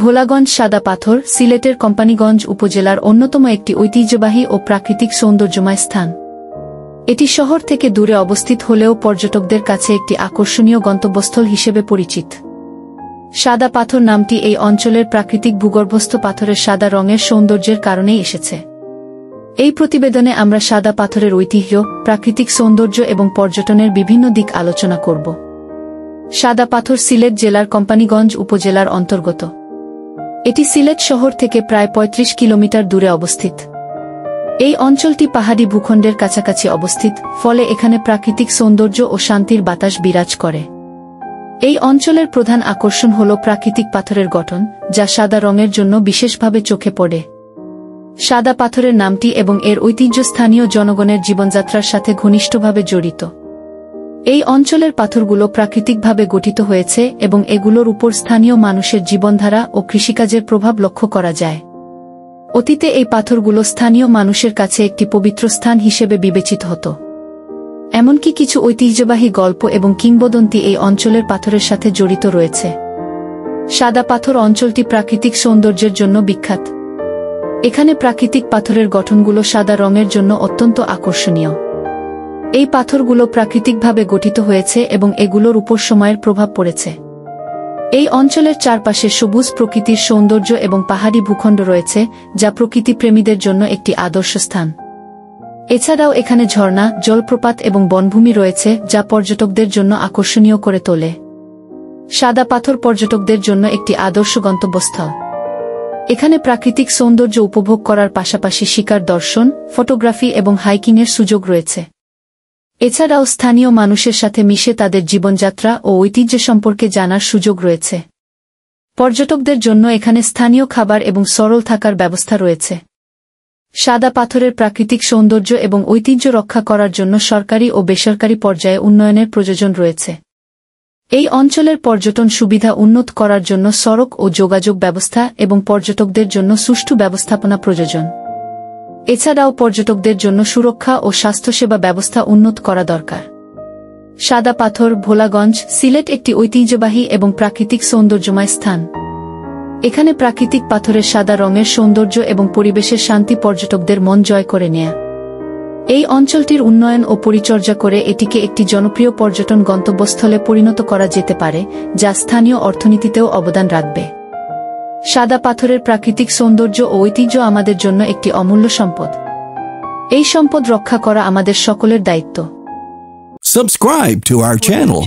ভোলাগঞ্জ সাদা পাথর সিলেটের কোম্পানীগঞ্জ উপজেলার অন্যতম একটি ঐতিহ্যবাহী ও প্রাকৃতিক সৌন্দর্যময় স্থান। এটি শহর থেকে দূরে অবস্থিত হলেও পর্যটকদের কাছে একটি আকর্ষণীয় গন্তব্যস্থল হিসেবে পরিচিত। সাদা পাথর নামটি এই অঞ্চলের প্রাকৃতিক ভূগর্ভস্থ পাথরের সাদা রঙের সৌন্দর্যের কারণেই এসেছে। এই প্রতিবেদনে আমরা সাদা পাথরের ঐতিহ্য, প্রাকৃতিক সৌন্দর্য এবং পর্যটনের বিভিন্ন দিক আলোচনা করব। সাদা পাথর সিলেট জেলার কোম্পানীগঞ্জ উপজেলার অন্তর্গত। এটি সিলেট শহর থেকে প্রায় ৩৫ কিলোমিটার দূরে অবস্থিত। এই অঞ্চলটি পাহাড়ি ভূখণ্ডের কাছাকাছি অবস্থিত, ফলে এখানে প্রাকৃতিক সৌন্দর্য ও শান্তির বাতাস বিরাজ করে। এই অঞ্চলের প্রধান আকর্ষণ হল প্রাকৃতিক পাথরের গঠন, যা সাদা রঙের জন্য বিশেষভাবে চোখে পড়ে। সাদা পাথরের নামটি এবং এর ঐতিহ্য স্থানীয় জনগণের জীবনযাত্রার সাথে ঘনিষ্ঠভাবে জড়িত। এই অঞ্চলের পাথরগুলো প্রাকৃতিকভাবে গঠিত হয়েছে এবং এগুলোর উপর স্থানীয় মানুষের জীবনধারা ও কৃষিকাজের প্রভাব লক্ষ্য করা যায়। অতীতে এই পাথরগুলো স্থানীয় মানুষের কাছে একটি পবিত্র স্থান হিসেবে বিবেচিত হতো। এমনকি কিছু ঐতিহ্যবাহী গল্প এবং কিংবদন্তি এই অঞ্চলের পাথরের সাথে জড়িত রয়েছে। সাদা পাথর অঞ্চলটি প্রাকৃতিক সৌন্দর্যের জন্য বিখ্যাত। এখানে প্রাকৃতিক পাথরের গঠনগুলো সাদা রঙের জন্য অত্যন্ত আকর্ষণীয়। এই পাথরগুলো প্রাকৃতিকভাবে গঠিত হয়েছে এবং এগুলোর উপর সময়ের প্রভাব পড়েছে। এই অঞ্চলের চারপাশে সবুজ প্রকৃতির সৌন্দর্য এবং পাহাড়ি ভূখণ্ড রয়েছে, যা প্রকৃতিপ্রেমীদের জন্য একটি আদর্শ স্থান। এছাড়াও এখানে ঝর্ণা, জলপ্রপাত এবং বনভূমি রয়েছে, যা পর্যটকদের জন্য আকর্ষণীয় করে তোলে। সাদা পাথর পর্যটকদের জন্য একটি আদর্শ গন্তব্যস্থল। এখানে প্রাকৃতিক সৌন্দর্য উপভোগ করার পাশাপাশি শিকার দর্শন, ফটোগ্রাফি এবং হাইকিংয়ের সুযোগ রয়েছে। এছাড়াও স্থানীয় মানুষের সাথে মিশে তাদের জীবনযাত্রা ও ঐতিহ্য সম্পর্কে জানার সুযোগ রয়েছে। পর্যটকদের জন্য এখানে স্থানীয় খাবার এবং সরল থাকার ব্যবস্থা রয়েছে। সাদা পাথরের প্রাকৃতিক সৌন্দর্য এবং ঐতিহ্য রক্ষা করার জন্য সরকারি ও বেসরকারি পর্যায়ে উন্নয়নের প্রয়োজন রয়েছে। এই অঞ্চলের পর্যটন সুবিধা উন্নত করার জন্য সড়ক ও যোগাযোগ ব্যবস্থা এবং পর্যটকদের জন্য সুষ্ঠু ব্যবস্থাপনা প্রয়োজন। এছাড়াও পর্যটকদের জন্য সুরক্ষা ও স্বাস্থ্যসেবা ব্যবস্থা উন্নত করা দরকার। সাদা পাথর ভোলাগঞ্জ সিলেট একটি ঐতিহ্যবাহী এবং প্রাকৃতিক সৌন্দর্যময় স্থান। এখানে প্রাকৃতিক পাথরের সাদা রঙের সৌন্দর্য এবং পরিবেশের শান্তি পর্যটকদের মন জয় করে নেয়। এই অঞ্চলটির উন্নয়ন ও পরিচর্যা করে এটিকে একটি জনপ্রিয় পর্যটন গন্তব্যস্থলে পরিণত করা যেতে পারে, যা স্থানীয় অর্থনীতিতেও অবদান রাখবে। সাদা পাথরের প্রাকৃতিক সৌন্দর্য ও ঐতিহ্য আমাদের জন্য একটি অমূল্য সম্পদ। এই সম্পদ রক্ষা করা আমাদের সকলের দায়িত্ব। Subscribe to our channel.